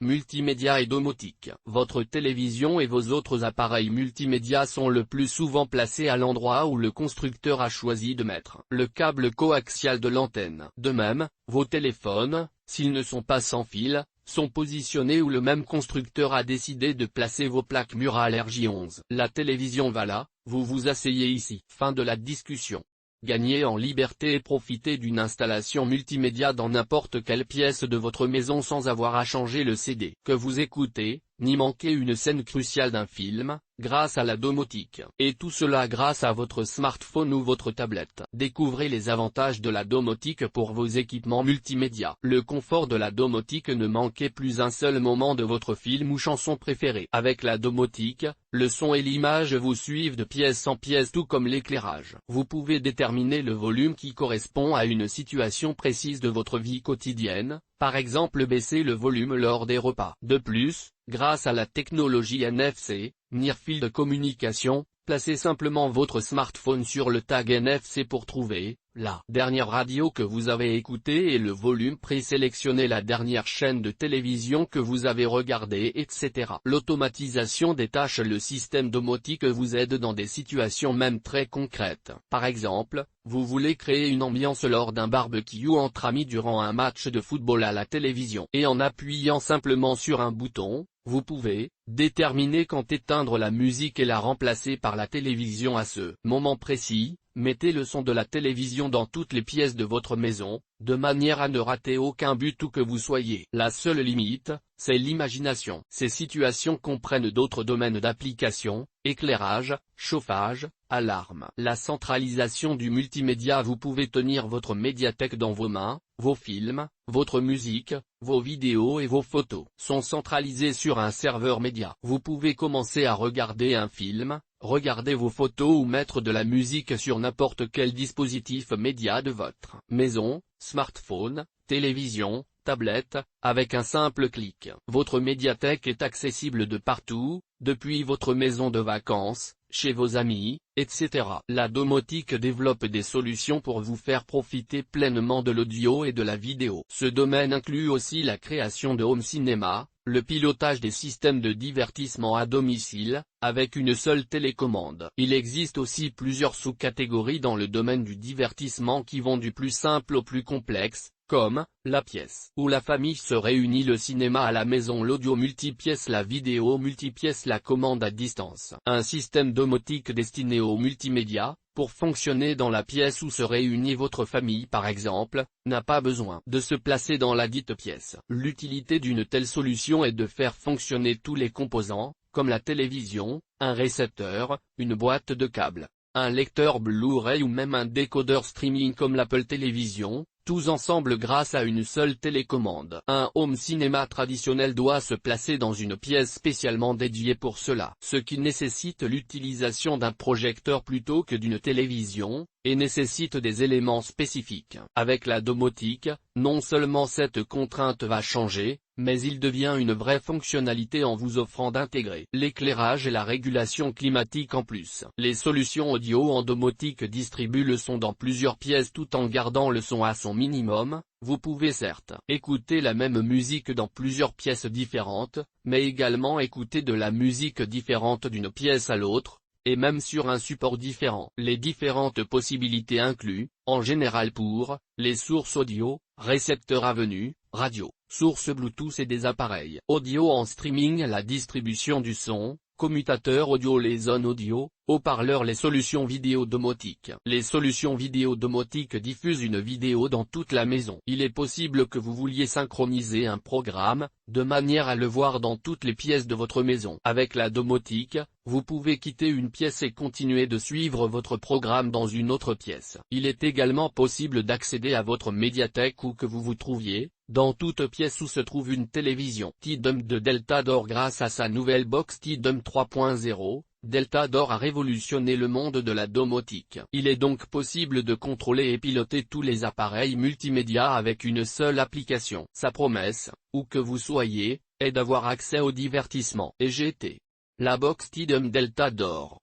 multimédia et domotique. Votre télévision et vos autres appareils multimédia sont le plus souvent placés à l'endroit où le constructeur a choisi de mettre le câble coaxial de l'antenne. De même, vos téléphones, s'ils ne sont pas sans fil, sont positionnés où le même constructeur a décidé de placer vos plaques murales RJ11. La télévision va là, vous vous asseyez ici. Fin de la discussion. Gagnez en liberté et profitez d'une installation multimédia dans n'importe quelle pièce de votre maison sans avoir à changer le CD que vous écoutez, ni manquer une scène cruciale d'un film, grâce à la domotique. Et tout cela grâce à votre smartphone ou votre tablette. Découvrez les avantages de la domotique pour vos équipements multimédia. Le confort de la domotique, ne manquez plus un seul moment de votre film ou chanson préférée. Avec la domotique, le son et l'image vous suivent de pièce en pièce, tout comme l'éclairage. Vous pouvez déterminer le volume qui correspond à une situation précise de votre vie quotidienne, par exemple baisser le volume lors des repas. De plus, grâce à la technologie NFC, Near Field Communication, placez simplement votre smartphone sur le tag NFC pour trouver la dernière radio que vous avez écoutée et le volume, présélectionnez la dernière chaîne de télévision que vous avez regardée, etc. L'automatisation des tâches. Le système domotique vous aide dans des situations même très concrètes. Par exemple, vous voulez créer une ambiance lors d'un barbecue entre amis durant un match de football à la télévision. Et en appuyant simplement sur un bouton, vous pouvez déterminer quand éteindre la musique et la remplacer par la télévision à ce moment précis. Mettez le son de la télévision dans toutes les pièces de votre maison, de manière à ne rater aucun but où que vous soyez. La seule limite, c'est l'imagination. Ces situations comprennent d'autres domaines d'application: éclairage, chauffage, alarme. La centralisation du multimédia. Vous pouvez tenir votre médiathèque dans vos mains. Vos films, votre musique, vos vidéos et vos photos sont centralisés sur un serveur média. Vous pouvez commencer à regarder un film, regarder vos photos ou mettre de la musique sur n'importe quel dispositif média de votre maison, smartphone, télévision, tablette, avec un simple clic. Votre médiathèque est accessible de partout, depuis votre maison de vacances, chez vos amis, etc. La domotique développe des solutions pour vous faire profiter pleinement de l'audio et de la vidéo. Ce domaine inclut aussi la création de home cinéma, le pilotage des systèmes de divertissement à domicile, avec une seule télécommande. Il existe aussi plusieurs sous-catégories dans le domaine du divertissement qui vont du plus simple au plus complexe, comme la pièce où la famille se réunit, le cinéma à la maison, l'audio multipièce, la vidéo multipièce, la commande à distance. Un système domotique destiné au multimédia, pour fonctionner dans la pièce où se réunit votre famille par exemple, n'a pas besoin de se placer dans la dite pièce. L'utilité d'une telle solution est de faire fonctionner tous les composants, comme la télévision, un récepteur, une boîte de câbles, un lecteur Blu-ray ou même un décodeur streaming comme l'Apple Télévision, tous ensemble grâce à une seule télécommande. Un home cinéma traditionnel doit se placer dans une pièce spécialement dédiée pour cela, ce qui nécessite l'utilisation d'un projecteur plutôt que d'une télévision, et nécessite des éléments spécifiques. Avec la domotique, non seulement cette contrainte va changer, mais il devient une vraie fonctionnalité en vous offrant d'intégrer l'éclairage et la régulation climatique en plus. Les solutions audio en domotique distribuent le son dans plusieurs pièces tout en gardant le son à son minimum. Vous pouvez certes écouter la même musique dans plusieurs pièces différentes, mais également écouter de la musique différente d'une pièce à l'autre, et même sur un support différent. Les différentes possibilités incluent, en général pour les sources audio, récepteurs à venue, radio, sources Bluetooth et des appareils audio en streaming, la distribution du son, commutateur audio, les zones audio, haut-parleurs, les solutions vidéo domotiques. Les solutions vidéo domotiques diffusent une vidéo dans toute la maison. Il est possible que vous vouliez synchroniser un programme, de manière à le voir dans toutes les pièces de votre maison. Avec la domotique, vous pouvez quitter une pièce et continuer de suivre votre programme dans une autre pièce. Il est également possible d'accéder à votre médiathèque où que vous vous trouviez, dans toute pièce où se trouve une télévision. T-Dump de Delta Door. Grâce à sa nouvelle box T-Dump 3.0, Delta Door a révolutionné le monde de la domotique. Il est donc possible de contrôler et piloter tous les appareils multimédia avec une seule application. Sa promesse, où que vous soyez, est d'avoir accès au divertissement. Et GT. La box T-Dump Delta Door.